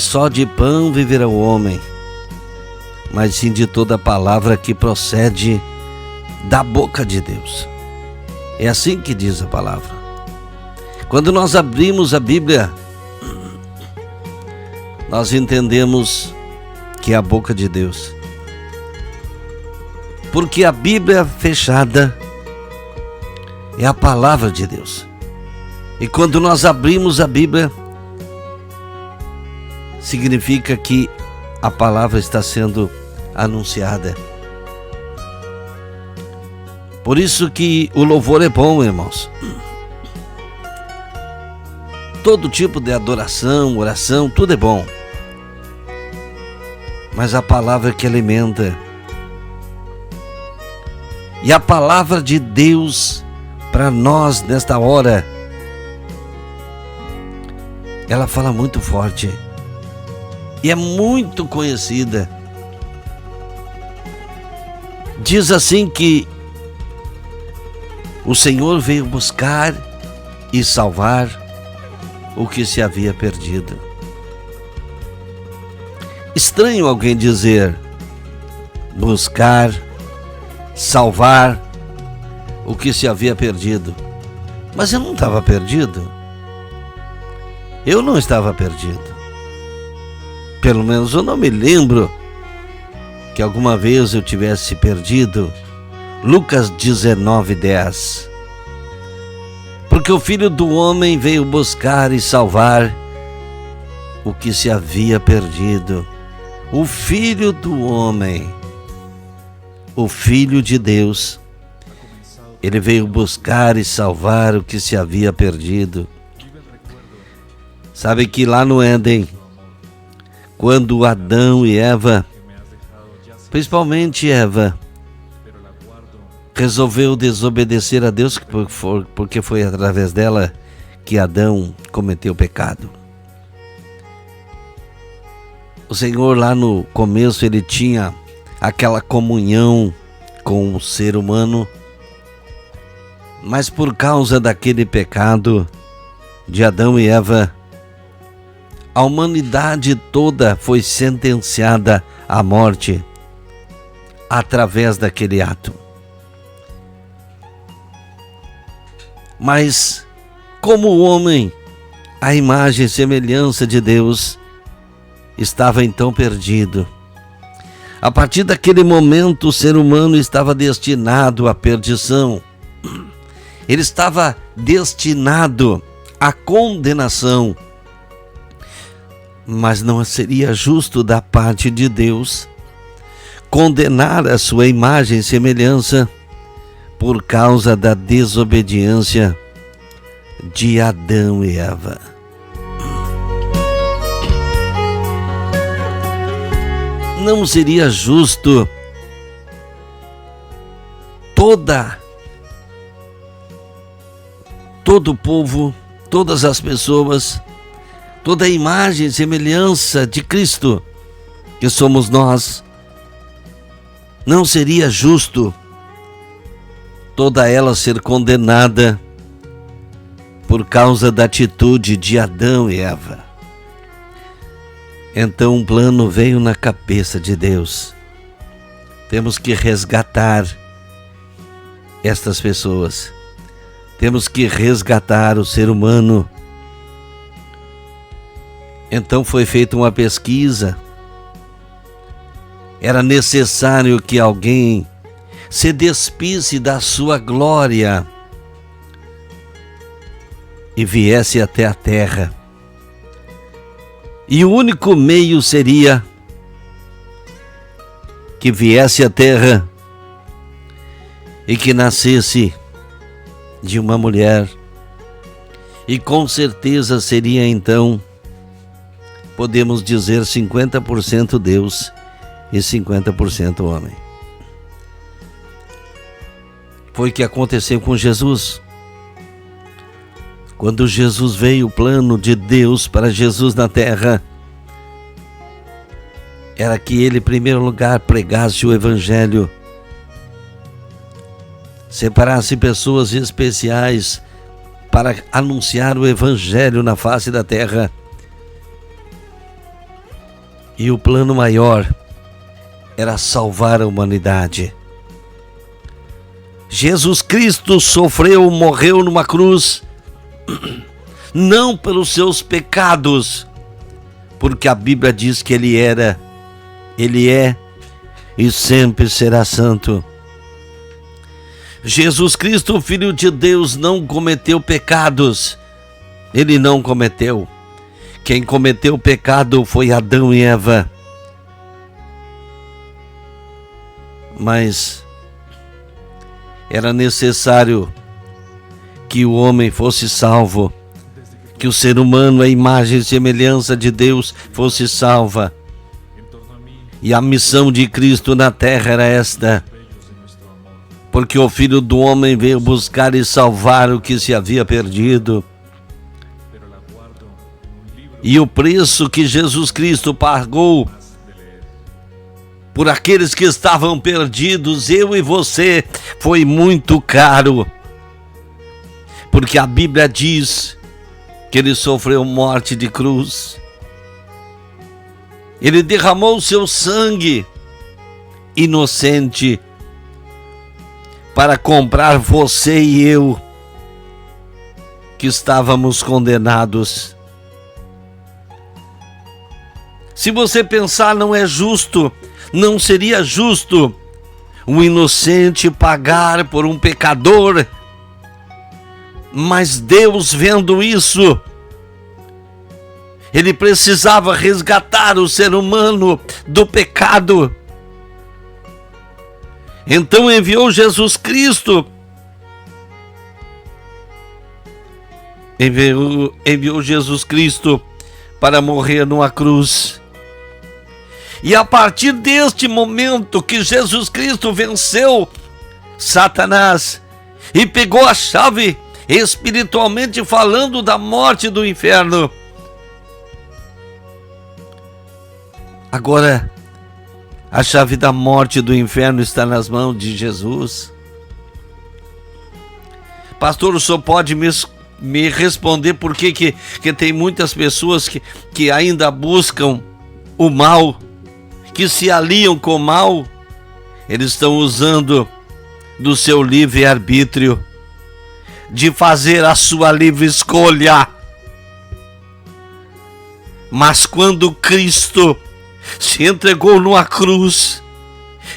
só de pão viverá o homem, mas sim de toda palavra que procede da boca de Deus. É assim que diz a palavra. Quando nós abrimos a Bíblia, nós entendemos que é a boca de Deus. Porque a Bíblia fechada é a palavra de Deus. E quando nós abrimos a Bíblia, significa que a palavra está sendo anunciada. Por isso que o louvor é bom, irmãos. Todo tipo de adoração, oração, tudo é bom. Mas a palavra que alimenta. E a palavra de Deus para nós nesta hora, ela fala muito forte. E é muito conhecida. Diz assim que o Senhor veio buscar e salvar o que se havia perdido. Estranho alguém dizer buscar, salvar o que se havia perdido. Mas eu não estava perdido. Eu não estava perdido. Pelo menos eu não me lembro que alguma vez eu tivesse perdido. Lucas 19:10. Porque o Filho do Homem veio buscar e salvar o que se havia perdido. O Filho do Homem, o Filho de Deus, ele veio buscar e salvar o que se havia perdido. Sabe que lá no Éden, quando Adão e Eva, principalmente Eva, resolveu desobedecer a Deus, porque foi através dela que Adão cometeu o pecado. O Senhor lá no começo, ele tinha aquela comunhão com o ser humano, mas por causa daquele pecado de Adão e Eva, a humanidade toda foi sentenciada à morte através daquele ato. Mas, como o homem, a imagem e semelhança de Deus, estava então perdido. A partir daquele momento, o ser humano estava destinado à perdição. Ele estava destinado à condenação. Mas não seria justo da parte de Deus condenar a sua imagem e semelhança por causa da desobediência de Adão e Eva. Não seria justo todo o povo, todas as pessoas, toda a imagem e semelhança de Cristo, que somos nós, não seria justo toda ela ser condenada por causa da atitude de Adão e Eva. Então um plano veio na cabeça de Deus. Temos que resgatar estas pessoas. Temos que resgatar o ser humano. Então foi feita uma pesquisa. Era necessário que alguém se despisse da sua glória e viesse até a terra. E o único meio seria que viesse à terra e que nascesse de uma mulher. E com certeza seria então, podemos dizer, 50% Deus e 50% homem. Foi o que aconteceu com Jesus. Quando Jesus veio, o plano de Deus para Jesus na terra era que ele, em primeiro lugar, pregasse o Evangelho, separasse pessoas especiais para anunciar o Evangelho na face da terra. E o plano maior era salvar a humanidade. Jesus Cristo sofreu, morreu numa cruz, não pelos seus pecados, porque a Bíblia diz que Ele é e sempre será santo. Jesus Cristo, Filho de Deus, não cometeu pecados. Ele não cometeu. Quem cometeu o pecado foi Adão e Eva. Mas era necessário que o homem fosse salvo, que o ser humano, a imagem e semelhança de Deus, fosse salva. E a missão de Cristo na terra era esta, porque o Filho do Homem veio buscar e salvar o que se havia perdido. E o preço que Jesus Cristo pagou por aqueles que estavam perdidos, eu e você, foi muito caro. Porque a Bíblia diz que Ele sofreu morte de cruz. Ele derramou o seu sangue inocente para comprar você e eu, que estávamos condenados. Se você pensar, não é justo, não seria justo um inocente pagar por um pecador. Mas Deus, vendo isso, Ele precisava resgatar o ser humano do pecado. Então enviou Jesus Cristo. Enviou Jesus Cristo para morrer numa cruz. E a partir deste momento que Jesus Cristo venceu Satanás e pegou a chave, espiritualmente falando, da morte do inferno, agora a chave da morte do inferno está nas mãos de Jesus. Pastor, o senhor pode me responder por que tem muitas pessoas que ainda buscam o mal, que se aliam com o mal? Eles estão usando do seu livre-arbítrio, de fazer a sua livre escolha. Mas quando Cristo se entregou numa cruz,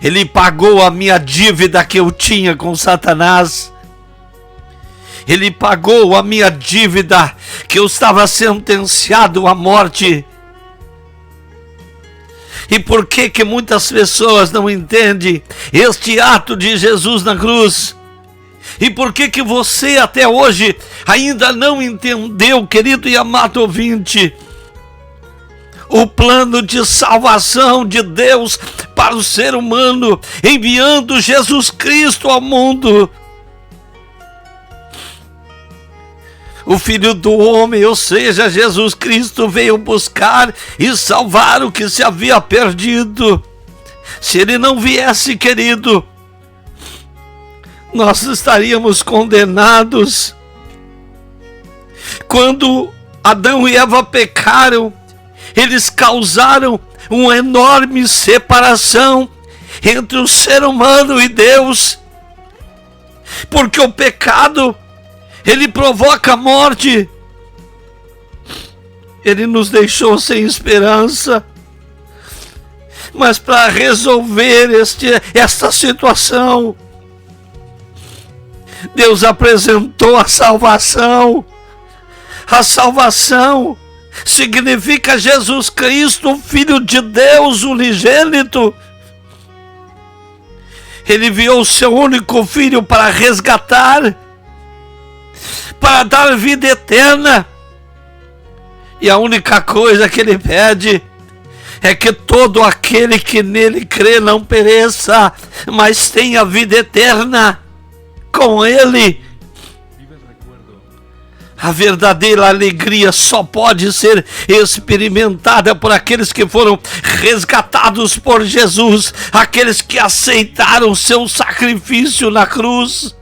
Ele pagou a minha dívida que eu tinha com Satanás. Ele pagou a minha dívida que eu estava sentenciado à morte. E por que muitas pessoas não entendem este ato de Jesus na cruz? E por que você até hoje ainda não entendeu, querido e amado ouvinte, o plano de salvação de Deus para o ser humano, enviando Jesus Cristo ao mundo? O Filho do Homem, ou seja, Jesus Cristo, veio buscar e salvar o que se havia perdido. Se Ele não viesse, querido, nós estaríamos condenados. Quando Adão e Eva pecaram, eles causaram uma enorme separação entre o ser humano e Deus, porque o pecado, ele provoca a morte. Ele nos deixou sem esperança. Mas para resolver esta situação, Deus apresentou a salvação. A salvação significa Jesus Cristo, Filho de Deus, unigênito. Ele enviou o seu único Filho para resgatar, para dar vida eterna. E a única coisa que Ele pede é que todo aquele que nele crê não pereça, mas tenha vida eterna com Ele. A verdadeira alegria só pode ser experimentada por aqueles que foram resgatados por Jesus, aqueles que aceitaram o seu sacrifício na cruz.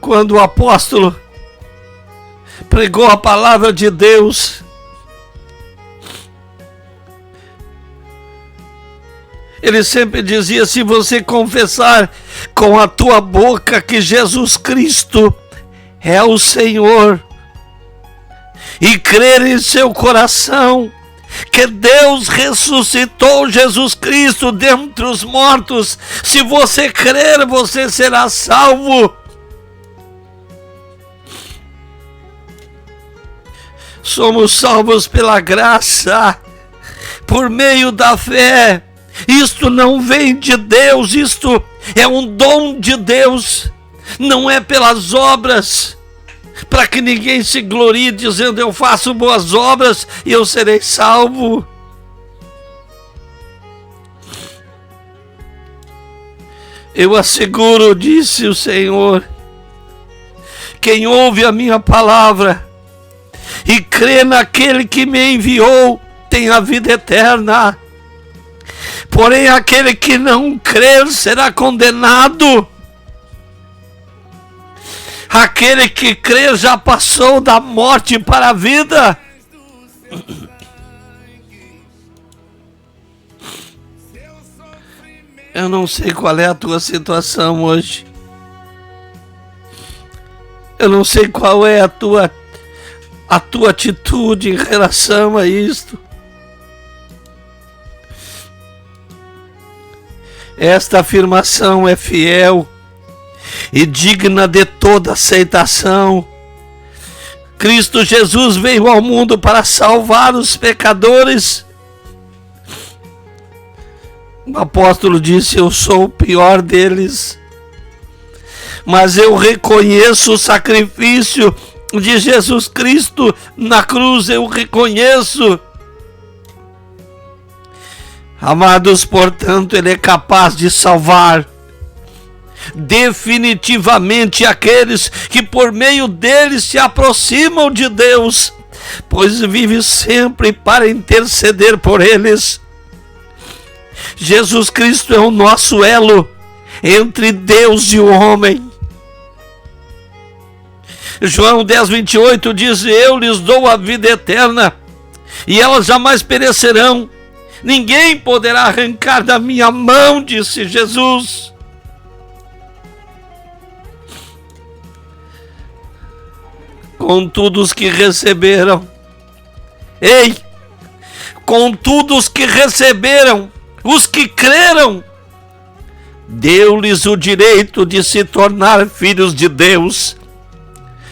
quando o apóstolo pregou a palavra de Deus, ele sempre dizia: se você confessar com a tua boca que Jesus Cristo é o Senhor e crer em seu coração que Deus ressuscitou Jesus Cristo dentre os mortos, se você crer, você será salvo. Somos salvos pela graça, por meio da fé. Isto não vem de Deus, isto é um dom de Deus, não é pelas obras, para que ninguém se glorie dizendo: eu faço boas obras e eu serei salvo. Eu asseguro, disse o Senhor, quem ouve a minha palavra e crê naquele que me enviou tem a vida eterna. Porém, aquele que não crer será condenado. Aquele que crer já passou da morte para a vida. Eu não sei qual é a tua situação hoje. Eu não sei qual é a tua atitude em relação a isto. Esta afirmação é fiel e digna de toda aceitação. Cristo Jesus veio ao mundo para salvar os pecadores. O apóstolo disse: eu sou o pior deles, mas eu reconheço o sacrifício de Jesus Cristo na cruz, eu reconheço. Amados, portanto, Ele é capaz de salvar definitivamente aqueles que por meio dele se aproximam de Deus, pois vive sempre para interceder por eles. Jesus Cristo é o nosso elo entre Deus e o homem. João 10:28 diz: eu lhes dou a vida eterna e elas jamais perecerão. Ninguém poderá arrancar da minha mão, disse Jesus. Contudo, os que receberam, contudo, os que receberam, os que creram, deu-lhes o direito de se tornar filhos de Deus.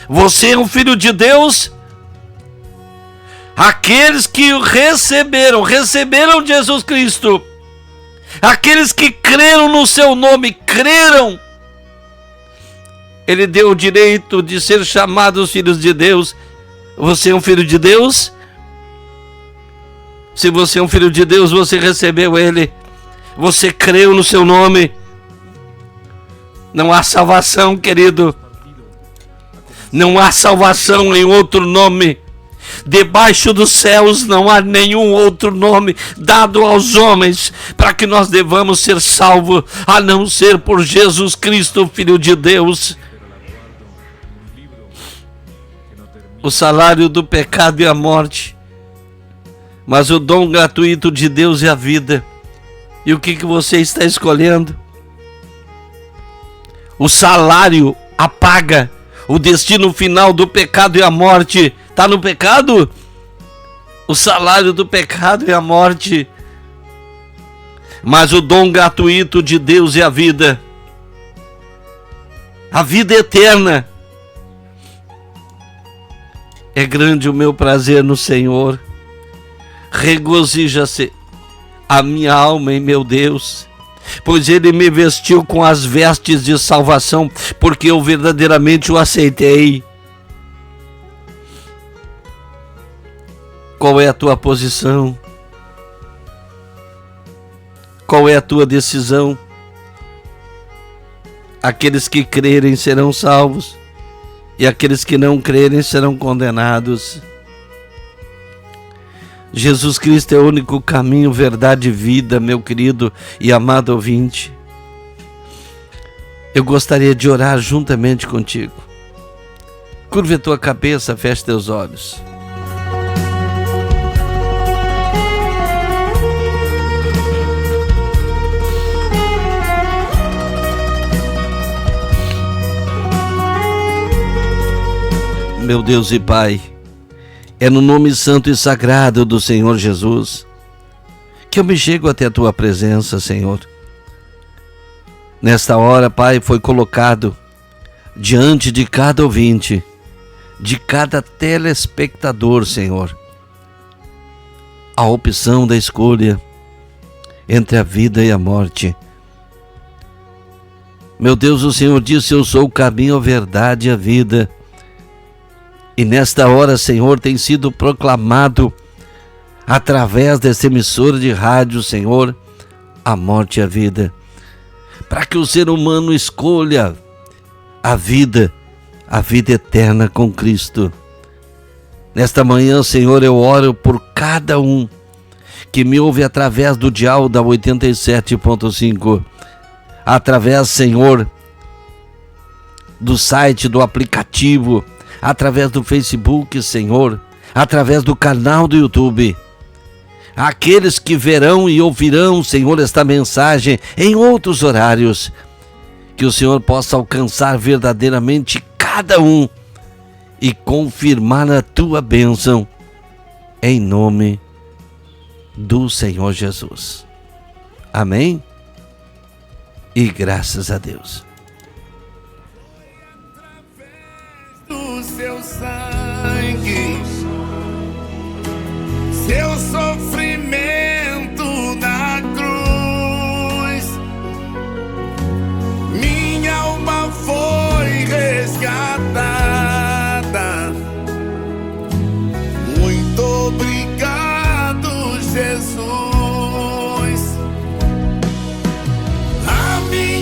Você é um filho de Deus? Aqueles que o receberam Jesus Cristo. Aqueles que creram no seu nome, creram. Ele deu o direito de ser chamados filhos de Deus. Você é um filho de Deus? Se você é um filho de Deus, você recebeu Ele. Você creu no seu nome. Não há salvação, querido. Não há salvação em outro nome. Debaixo dos céus não há nenhum outro nome dado aos homens para que nós devamos ser salvos, a não ser por Jesus Cristo, Filho de Deus. O salário do pecado é a morte, mas o dom gratuito de Deus é a vida. E o que você está escolhendo? O salário, a paga, o destino final do pecado é a morte. Está no pecado? O salário do pecado é a morte. Mas o dom gratuito de Deus é a vida. A vida eterna. É grande o meu prazer no Senhor. Regozija-se a minha alma em meu Deus, pois Ele me vestiu com as vestes de salvação, porque eu verdadeiramente o aceitei. Qual é a tua posição? Qual é a tua decisão? Aqueles que crerem serão salvos, e aqueles que não crerem serão condenados. Jesus Cristo é o único caminho, verdade e vida, meu querido e amado ouvinte. Eu gostaria de orar juntamente contigo. Curve a tua cabeça, feche teus olhos. Meu Deus e Pai, é no nome santo e sagrado do Senhor Jesus que eu me chego até a tua presença, Senhor. Nesta hora, Pai, foi colocado diante de cada ouvinte, de cada telespectador, Senhor, a opção da escolha entre a vida e a morte. Meu Deus, o Senhor disse: eu sou o caminho, a verdade e a vida. E nesta hora, Senhor, tem sido proclamado através dessa emissora de rádio, Senhor, a morte e a vida, para que o ser humano escolha a vida eterna com Cristo. Nesta manhã, Senhor, eu oro por cada um que me ouve através do dial da 87.5, através, Senhor, do site, do aplicativo, através do Facebook, Senhor, através do canal do YouTube. Aqueles que verão e ouvirão, Senhor, esta mensagem em outros horários, que o Senhor possa alcançar verdadeiramente cada um e confirmar a tua bênção, em nome do Senhor Jesus. Amém? E graças a Deus. Do seu sangue, seu